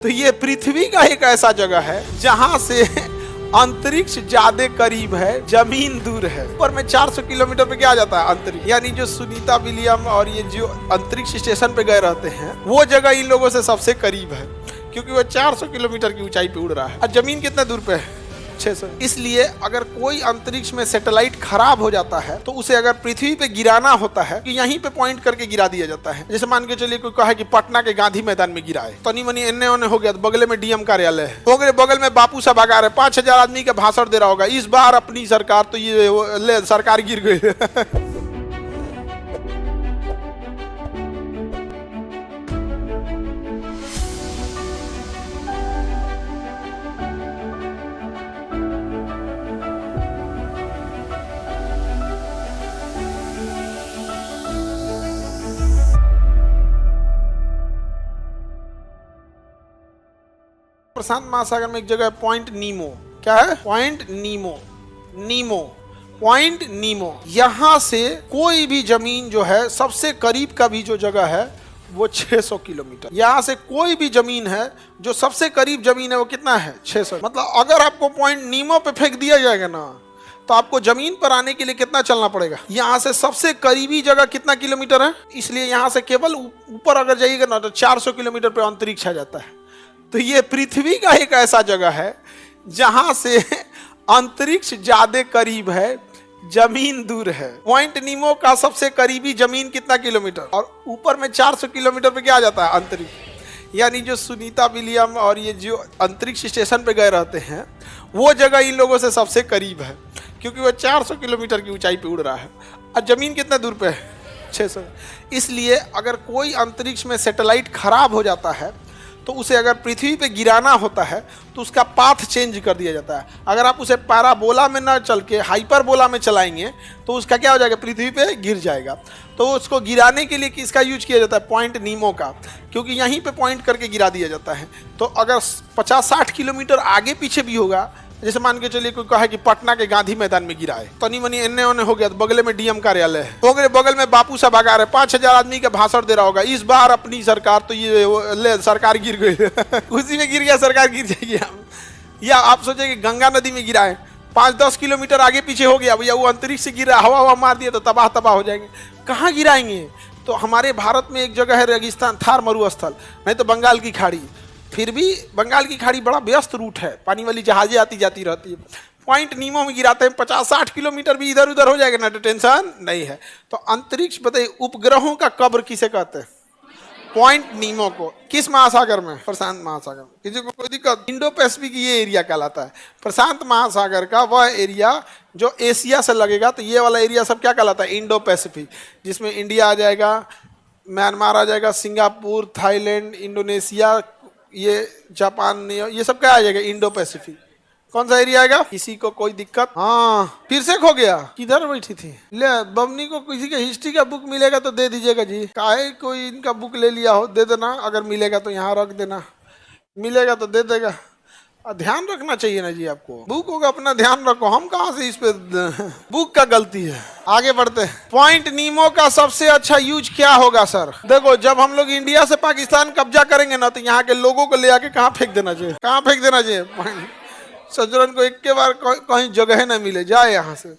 तो ये पृथ्वी का एक ऐसा जगह है जहां से अंतरिक्ष ज्यादा करीब है, जमीन दूर है। ऊपर में 400 किलोमीटर पे क्या आ जाता है अंतरिक्ष। यानी जो सुनीता विलियम और ये जो अंतरिक्ष स्टेशन पे गए रहते हैं वो जगह इन लोगों से सबसे करीब है, क्योंकि वो 400 किलोमीटर की ऊंचाई पे उड़ रहा है और जमीन कितना दूर पे है, 600। इसलिए अगर कोई अंतरिक्ष में सैटेलाइट खराब हो जाता है तो उसे अगर पृथ्वी पे गिराना होता है कि यहीं पे पॉइंट करके गिरा दिया जाता है। जैसे मान के चलिए कोई कहे कि पटना के गांधी मैदान में गिराए, तनी मनी एन्ने ओने हो गया तो बगल में डीएम कार्यालय है, हो गए बगल में बापू साहब आगा रहे 5000 आदमी का भाषण दे रहा होगा, इस बार अपनी सरकार, तो ये सरकार गिर गई। प्रशांत महासागर में एक जगह है पॉइंट नीमो। क्या है? पॉइंट नीमो। पॉइंट नीमो। यहां से कोई भी जमीन जो है सबसे करीब का भी जो जगह है वो 600 किलोमीटर। यहां से कोई भी जमीन है जो सबसे करीब जमीन है वो कितना है? 600। मतलब अगर आपको पॉइंट नीमो पे फेंक दिया जाएगा ना तो आपको जमीन पर आने के लिए कितना चलना पड़ेगा? यहाँ से सबसे करीबी जगह कितना किलोमीटर है? इसलिए यहाँ से केवल ऊपर अगर जाइएगा ना तो 400 किलोमीटर पे अंतरिक्ष आ जाता है। तो ये पृथ्वी का एक ऐसा जगह है जहां से अंतरिक्ष ज्यादा करीब है, जमीन दूर है। पॉइंट नीमो का सबसे करीबी जमीन कितना किलोमीटर, और ऊपर में 400 किलोमीटर पे क्या आ जाता है? अंतरिक्ष। यानी जो सुनीता विलियम और ये जो अंतरिक्ष स्टेशन पे गए रहते हैं वो जगह इन लोगों से सबसे करीब है, क्योंकि वो 400 किलोमीटर की ऊंचाई पे उड़ रहा है और जमीन कितना दूर पे है? 600। इसलिए अगर कोई अंतरिक्ष में सैटेलाइट खराब हो जाता है तो उसे अगर पृथ्वी पे गिराना होता है तो उसका पाथ चेंज कर दिया जाता है। अगर आप उसे पैराबोला में ना चल के हाइपरबोला में चलाएंगे तो उसका क्या हो जाएगा? पृथ्वी पे गिर जाएगा। तो उसको गिराने के लिए किसका यूज किया जाता है? पॉइंट नीमो का, क्योंकि यहीं पे पॉइंट करके गिरा दिया जाता है। तो अगर 50-60 किलोमीटर आगे पीछे भी होगा, जैसे मान के चलिए कोई कहे कि पटना के गांधी मैदान में गिराए, तनी मनी एन्ने ओने हो गया तो बगल में डीएम कार्यालय है, हो गए बगल में बापू साहब आगा रहे 5000 आदमी का भाषण दे रहा होगा, इस बार अपनी सरकार, तो ये सरकार गिर गई। उसी में गिर गया, सरकार गिर जाएगी। या आप सोचे कि गंगा नदी में गिराए, 5-10 किलोमीटर आगे पीछे हो गया भैया, वो अंतरिक्ष से गिरा, हवा मार दिया तो तबाह हो जाएंगे। कहाँ गिराएंगे? तो हमारे भारत में एक जगह है रेगिस्तान, थार मरुस्थल, नहीं तो बंगाल की खाड़ी। फिर भी बंगाल की खाड़ी बड़ा व्यस्त रूट है, पानी वाली जहाजें आती जाती रहती है। पॉइंट नीमो में गिराते हैं, 50-60 किलोमीटर भी इधर उधर हो जाएगा ना तो टेंशन नहीं है। तो अंतरिक्ष बताइए, उपग्रहों का कब्र किसे कहते हैं? पॉइंट नीमो को। किस महासागर में? प्रशांत महासागर में। किसी को कोई दिक्कत? इंडो पैसिफिक ये एरिया कहलाता है। प्रशांत महासागर का वह एरिया जो एशिया से लगेगा, तो ये वाला एरिया सब क्या कहलाता है? इंडो पैसिफिक, जिसमें इंडिया आ जाएगा, म्यांमार आ जाएगा, सिंगापुर, थाईलैंड, इंडोनेशिया, ये जापान, ये सब क्या आ जाएगा? Indo Pacific. कौन सा एरिया आएगा? किसी को कोई दिक्कत? हाँ, फिर से खो गया। किधर बैठी थी? ले बमनी को किसी के हिस्ट्री का बुक मिलेगा तो दे दीजिएगा जी। काहे कोई इनका बुक ले लिया हो, दे देना। अगर मिलेगा तो यहाँ रख देना, मिलेगा तो दे देगा। ध्यान रखना चाहिए ना जी आपको। बुक होगा अपना ध्यान रखो, हम कहाँ से इस पे बुक का गलती है। आगे बढ़ते हैं। पॉइंट नीमो का सबसे अच्छा यूज क्या होगा सर? देखो, जब हम लोग इंडिया से पाकिस्तान कब्जा करेंगे ना तो यहाँ के लोगों को ले आके कहाँ फेंक देना चाहिए? कहाँ फेंक देना चाहिए? सज्जन को एक के बार कहीं जगह न मिले, जाए यहाँ से।